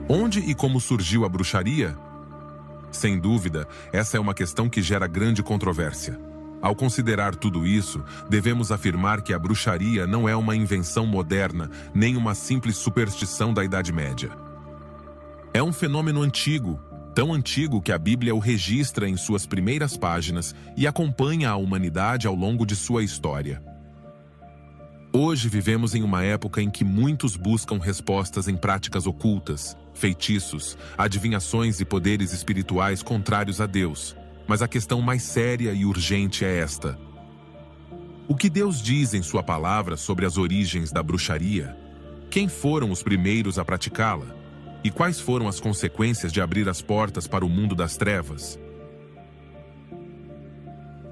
Onde e como surgiu a bruxaria? Sem dúvida, essa é uma questão que gera grande controvérsia. Ao considerar tudo isso, devemos afirmar que a bruxaria não é uma invenção moderna, nem uma simples superstição da Idade Média. É um fenômeno antigo, tão antigo que a Bíblia o registra em suas primeiras páginas e acompanha a humanidade ao longo de sua história. Hoje vivemos em uma época em que muitos buscam respostas em práticas ocultas, feitiços, adivinhações e poderes espirituais contrários a Deus. Mas a questão mais séria e urgente é esta: o que Deus diz em sua palavra sobre as origens da bruxaria? Quem foram os primeiros a praticá-la? E quais foram as consequências de abrir as portas para o mundo das trevas?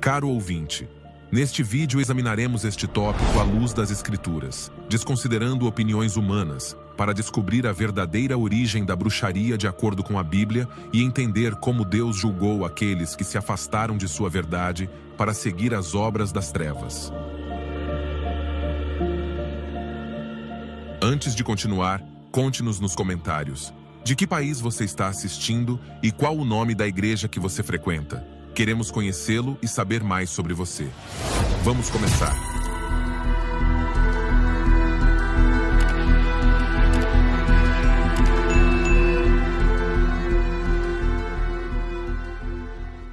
Caro ouvinte, neste vídeo examinaremos este tópico à luz das Escrituras, desconsiderando opiniões humanas, para descobrir a verdadeira origem da bruxaria de acordo com a Bíblia e entender como Deus julgou aqueles que se afastaram de sua verdade para seguir as obras das trevas. Antes de continuar, conte-nos nos comentários de que país você está assistindo e qual o nome da igreja que você frequenta. Queremos conhecê-lo e saber mais sobre você. Vamos começar.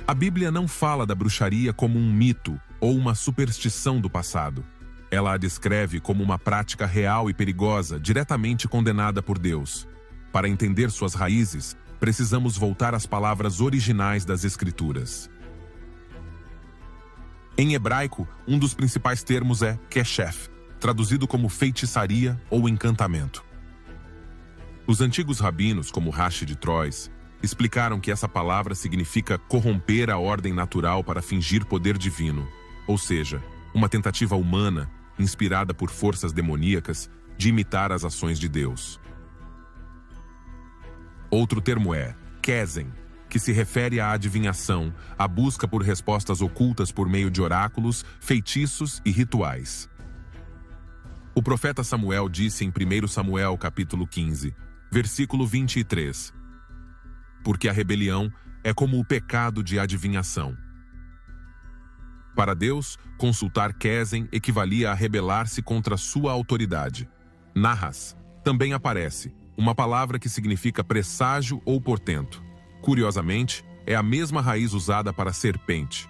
A Bíblia não fala da bruxaria como um mito ou uma superstição do passado. Ela a descreve como uma prática real e perigosa, diretamente condenada por Deus. Para entender suas raízes, precisamos voltar às palavras originais das Escrituras. Em hebraico, um dos principais termos é keshef, traduzido como feitiçaria ou encantamento. Os antigos rabinos, como Rashi de Troyes, explicaram que essa palavra significa corromper a ordem natural para fingir poder divino, ou seja, uma tentativa humana, inspirada por forças demoníacas, de imitar as ações de Deus. Outro termo é kesen, que se refere à adivinhação, à busca por respostas ocultas por meio de oráculos, feitiços e rituais. O profeta Samuel disse em 1 Samuel capítulo 15, versículo 23, porque a rebelião é como o pecado de adivinhação. Para Deus, consultar kesen equivalia a rebelar-se contra sua autoridade. Nahas também aparece, uma palavra que significa presságio ou portento. Curiosamente, é a mesma raiz usada para serpente.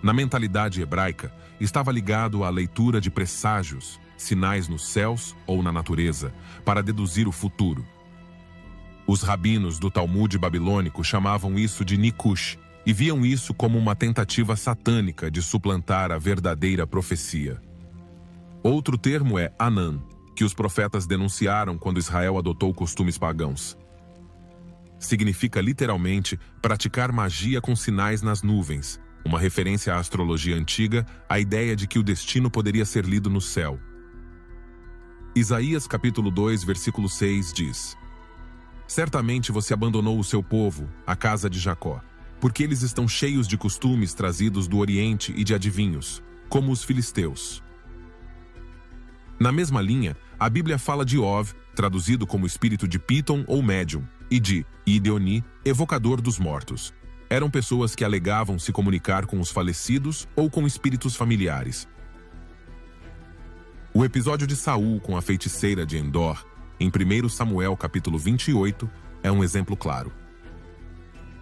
Na mentalidade hebraica, estava ligado à leitura de presságios, sinais nos céus ou na natureza, para deduzir o futuro. Os rabinos do Talmud babilônico chamavam isso de Nikush e viam isso como uma tentativa satânica de suplantar a verdadeira profecia. Outro termo é Anan, que os profetas denunciaram quando Israel adotou costumes pagãos. Significa literalmente praticar magia com sinais nas nuvens, uma referência à astrologia antiga, à ideia de que o destino poderia ser lido no céu. Isaías capítulo 2, versículo 6 diz: certamente você abandonou o seu povo, a casa de Jacó, porque eles estão cheios de costumes trazidos do Oriente e de adivinhos, como os filisteus. Na mesma linha, a Bíblia fala de Ov, traduzido como espírito de Piton ou médium, e de Ideoni, evocador dos mortos. Eram pessoas que alegavam se comunicar com os falecidos ou com espíritos familiares. O episódio de Saul com a feiticeira de Endor, em 1 Samuel capítulo 28, é um exemplo claro.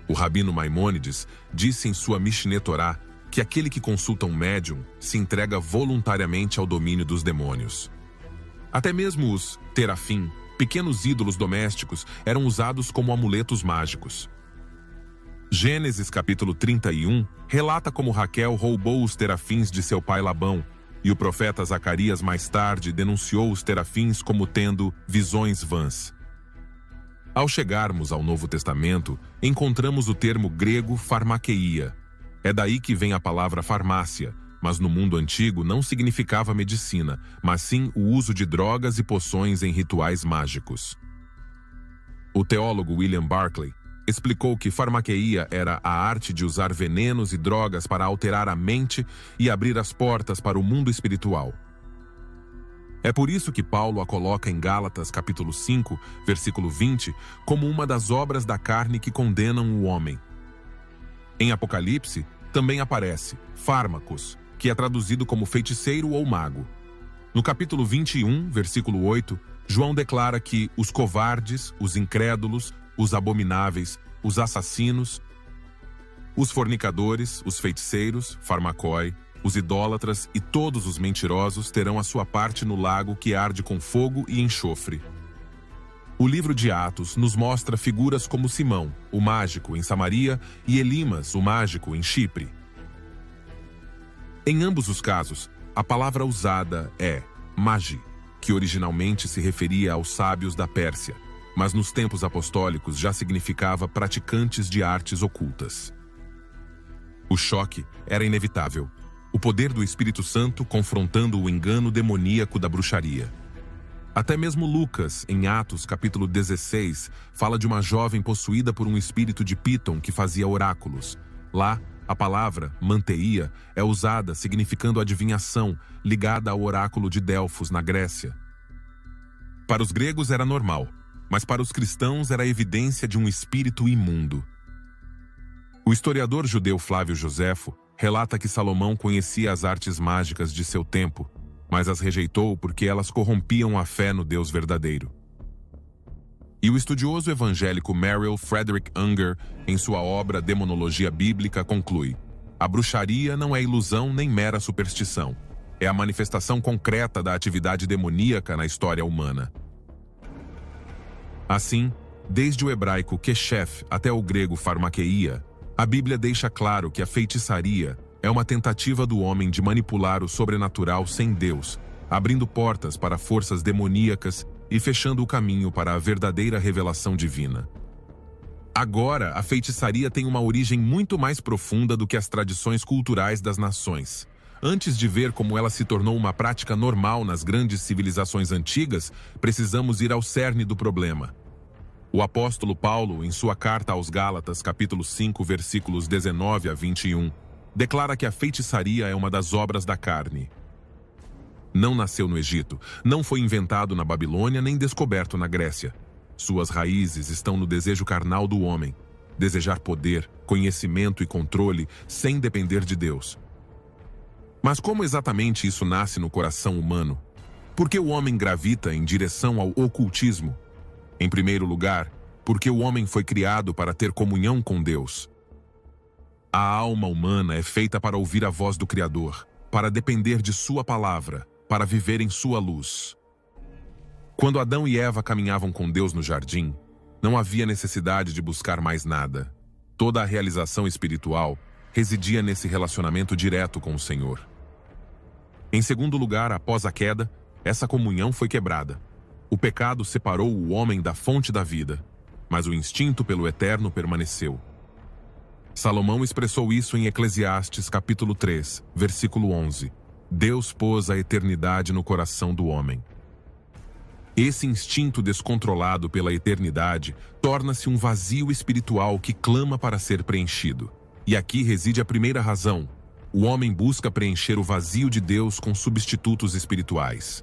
O rabino Maimônides disse em sua Mishneh Torá que aquele que consulta um médium se entrega voluntariamente ao domínio dos demônios. Até mesmo os terafim, pequenos ídolos domésticos, eram usados como amuletos mágicos. Gênesis capítulo 31 relata como Raquel roubou os terafins de seu pai Labão, e o profeta Zacarias mais tarde denunciou os terafins como tendo visões vãs. Ao chegarmos ao Novo Testamento, encontramos o termo grego farmakeia. É daí que vem a palavra farmácia, mas no mundo antigo não significava medicina, mas sim o uso de drogas e poções em rituais mágicos. O teólogo William Barclay explicou que farmaqueia era a arte de usar venenos e drogas para alterar a mente e abrir as portas para o mundo espiritual. É por isso que Paulo a coloca em Gálatas capítulo 5, versículo 20, como uma das obras da carne que condenam o homem. Em Apocalipse, também aparece fármacos, que é traduzido como feiticeiro ou mago. No capítulo 21, versículo 8, João declara que os covardes, os incrédulos, os abomináveis, os assassinos, os fornicadores, os feiticeiros, farmacói, os idólatras e todos os mentirosos terão a sua parte no lago que arde com fogo e enxofre. O livro de Atos nos mostra figuras como Simão, o mágico, em Samaria, e Elimas, o mágico, em Chipre. Em ambos os casos, a palavra usada é magi, que originalmente se referia aos sábios da Pérsia, mas nos tempos apostólicos já significava praticantes de artes ocultas. O choque era inevitável. O poder do Espírito Santo confrontando o engano demoníaco da bruxaria. Até mesmo Lucas, em Atos capítulo 16, fala de uma jovem possuída por um espírito de Píton que fazia oráculos. Lá, a palavra manteia é usada significando adivinhação, ligada ao oráculo de Delfos, na Grécia. Para os gregos era normal, mas para os cristãos era evidência de um espírito imundo. O historiador judeu Flávio Joséfo relata que Salomão conhecia as artes mágicas de seu tempo, mas as rejeitou porque elas corrompiam a fé no Deus verdadeiro. E o estudioso evangélico Merrill Frederick Unger, em sua obra Demonologia Bíblica, conclui: a bruxaria não é ilusão nem mera superstição. É a manifestação concreta da atividade demoníaca na história humana. Assim, desde o hebraico keshef até o grego farmakeia, a Bíblia deixa claro que a feitiçaria é uma tentativa do homem de manipular o sobrenatural sem Deus, abrindo portas para forças demoníacas e fechando o caminho para a verdadeira revelação divina. Agora, a feitiçaria tem uma origem muito mais profunda do que as tradições culturais das nações. Antes de ver como ela se tornou uma prática normal nas grandes civilizações antigas, precisamos ir ao cerne do problema. O apóstolo Paulo, em sua carta aos Gálatas, capítulo 5, versículos 19 a 21, declara que a feitiçaria é uma das obras da carne. Não nasceu no Egito, não foi inventado na Babilônia nem descoberto na Grécia. Suas raízes estão no desejo carnal do homem, desejar poder, conhecimento e controle sem depender de Deus. Mas como exatamente isso nasce no coração humano? Por que o homem gravita em direção ao ocultismo? Em primeiro lugar, porque o homem foi criado para ter comunhão com Deus. A alma humana é feita para ouvir a voz do Criador, para depender de sua palavra, para viver em sua luz. Quando Adão e Eva caminhavam com Deus no jardim, não havia necessidade de buscar mais nada. Toda a realização espiritual residia nesse relacionamento direto com o Senhor. Em segundo lugar, após a queda, essa comunhão foi quebrada. O pecado separou o homem da fonte da vida, mas o instinto pelo eterno permaneceu. Salomão expressou isso em Eclesiastes capítulo 3, versículo 11. Deus pôs a eternidade no coração do homem. Esse instinto descontrolado pela eternidade torna-se um vazio espiritual que clama para ser preenchido. E aqui reside a primeira razão. O homem busca preencher o vazio de Deus com substitutos espirituais.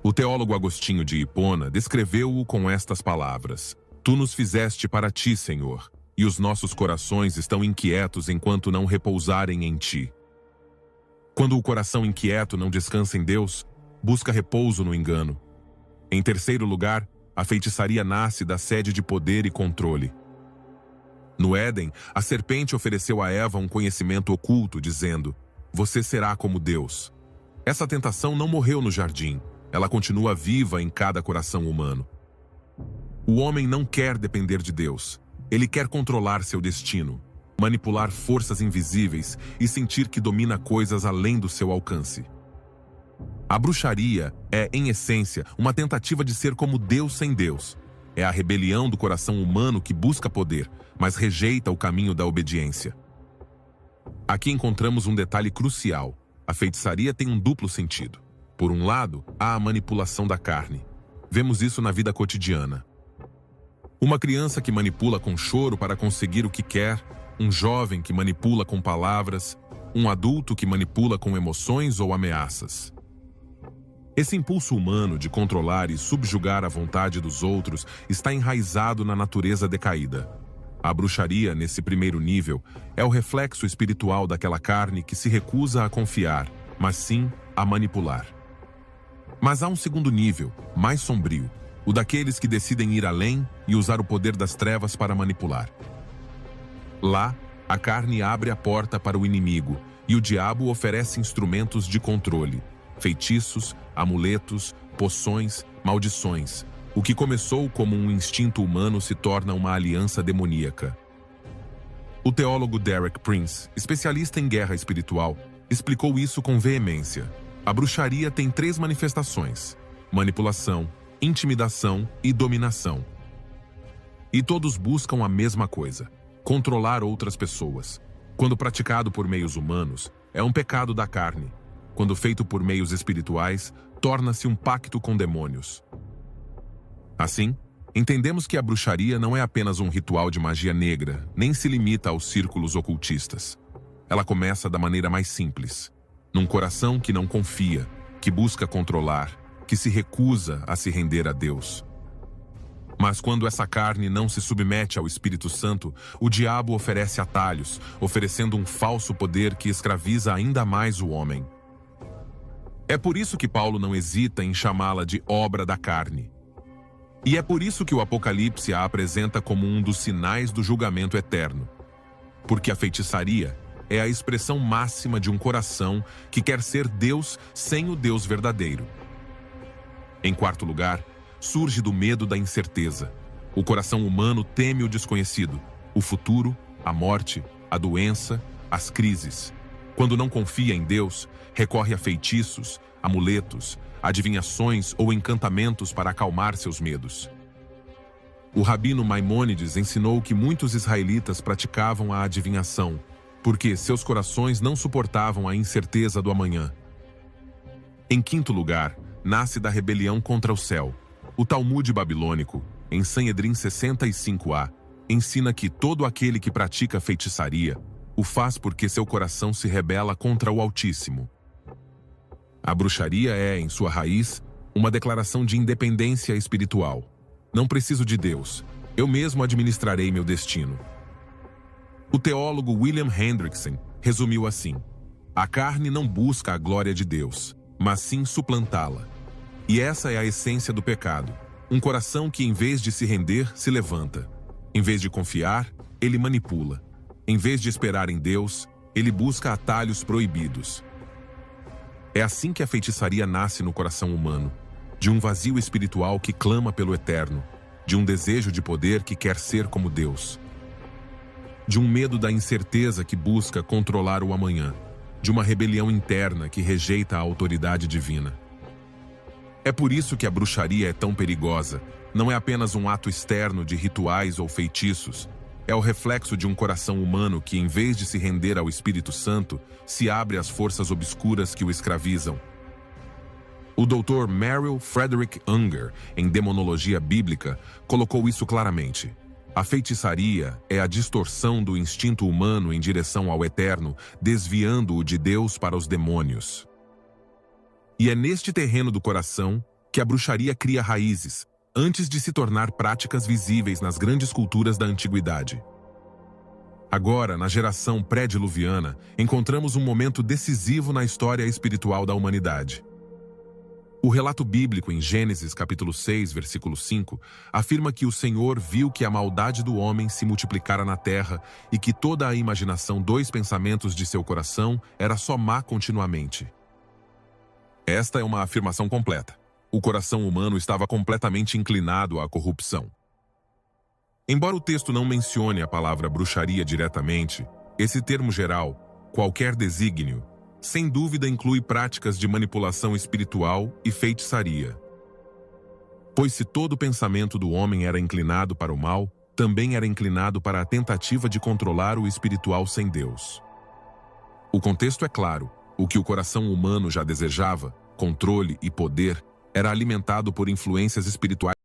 O teólogo Agostinho de Hipona descreveu-o com estas palavras: Tu nos fizeste para ti, Senhor, e os nossos corações estão inquietos enquanto não repousarem em ti. Quando o coração inquieto não descansa em Deus, busca repouso no engano. Em terceiro lugar, a feitiçaria nasce da sede de poder e controle. No Éden, a serpente ofereceu a Eva um conhecimento oculto, dizendo: Você será como Deus. Essa tentação não morreu no jardim. Ela continua viva em cada coração humano. O homem não quer depender de Deus. Ele quer controlar seu destino, manipular forças invisíveis e sentir que domina coisas além do seu alcance. A bruxaria é, em essência, uma tentativa de ser como Deus sem Deus. É a rebelião do coração humano que busca poder, mas rejeita o caminho da obediência. Aqui encontramos um detalhe crucial. A feitiçaria tem um duplo sentido. Por um lado, há a manipulação da carne. Vemos isso na vida cotidiana. Uma criança que manipula com choro para conseguir o que quer, um jovem que manipula com palavras, um adulto que manipula com emoções ou ameaças. Esse impulso humano de controlar e subjugar a vontade dos outros está enraizado na natureza decaída. A bruxaria, nesse primeiro nível, é o reflexo espiritual daquela carne que se recusa a confiar, mas sim a manipular. Mas há um segundo nível, mais sombrio, o daqueles que decidem ir além e usar o poder das trevas para manipular. Lá, a carne abre a porta para o inimigo e o diabo oferece instrumentos de controle, feitiços, amuletos, poções, maldições. O que começou como um instinto humano se torna uma aliança demoníaca. O teólogo Derek Prince, especialista em guerra espiritual, explicou isso com veemência. A bruxaria tem 3 manifestações: manipulação, intimidação e dominação. E todos buscam a mesma coisa: controlar outras pessoas. Quando praticado por meios humanos, é um pecado da carne. Quando feito por meios espirituais, torna-se um pacto com demônios. Assim, entendemos que a bruxaria não é apenas um ritual de magia negra, nem se limita aos círculos ocultistas. Ela começa da maneira mais simples, num coração que não confia, que busca controlar, que se recusa a se render a Deus. Mas quando essa carne não se submete ao Espírito Santo, o diabo oferece atalhos, oferecendo um falso poder que escraviza ainda mais o homem. É por isso que Paulo não hesita em chamá-la de obra da carne. E é por isso que o Apocalipse a apresenta como um dos sinais do julgamento eterno. Porque a feitiçaria é a expressão máxima de um coração que quer ser Deus sem o Deus verdadeiro. Em quarto lugar, surge do medo da incerteza. O coração humano teme o desconhecido, o futuro, a morte, a doença, as crises. Quando não confia em Deus, recorre a feitiços, amuletos, adivinhações ou encantamentos para acalmar seus medos. O rabino Maimônides ensinou que muitos israelitas praticavam a adivinhação, porque seus corações não suportavam a incerteza do amanhã. Em quinto lugar, nasce da rebelião contra o céu. O Talmude babilônico, em Sanhedrin 65a, ensina que todo aquele que pratica feitiçaria o faz porque seu coração se rebela contra o Altíssimo. A bruxaria é, em sua raiz, uma declaração de independência espiritual. Não preciso de Deus, eu mesmo administrarei meu destino. O teólogo William Hendrickson resumiu assim: a carne não busca a glória de Deus, mas sim suplantá-la. E essa é a essência do pecado. Um coração que, em vez de se render, se levanta. Em vez de confiar, ele manipula. Em vez de esperar em Deus, ele busca atalhos proibidos. É assim que a feitiçaria nasce no coração humano, de um vazio espiritual que clama pelo eterno, de um desejo de poder que quer ser como Deus, de um medo da incerteza que busca controlar o amanhã, de uma rebelião interna que rejeita a autoridade divina. É por isso que a bruxaria é tão perigosa. Não é apenas um ato externo de rituais ou feitiços. É o reflexo de um coração humano que, em vez de se render ao Espírito Santo, se abre às forças obscuras que o escravizam. O Dr. Merrill Frederick Unger, em Demonologia Bíblica, colocou isso claramente. A feitiçaria é a distorção do instinto humano em direção ao eterno, desviando-o de Deus para os demônios. E é neste terreno do coração que a bruxaria cria raízes, antes de se tornar práticas visíveis nas grandes culturas da antiguidade. Agora, na geração pré-diluviana, encontramos um momento decisivo na história espiritual da humanidade. O relato bíblico em Gênesis capítulo 6, versículo 5, afirma que o Senhor viu que a maldade do homem se multiplicara na terra e que toda a imaginação dos pensamentos de seu coração era só má continuamente. Esta é uma afirmação completa. O coração humano estava completamente inclinado à corrupção. Embora o texto não mencione a palavra bruxaria diretamente, esse termo geral, qualquer desígnio, sem dúvida inclui práticas de manipulação espiritual e feitiçaria. Pois se todo o pensamento do homem era inclinado para o mal, também era inclinado para a tentativa de controlar o espiritual sem Deus. O contexto é claro: o que o coração humano já desejava, controle e poder, era alimentado por influências espirituais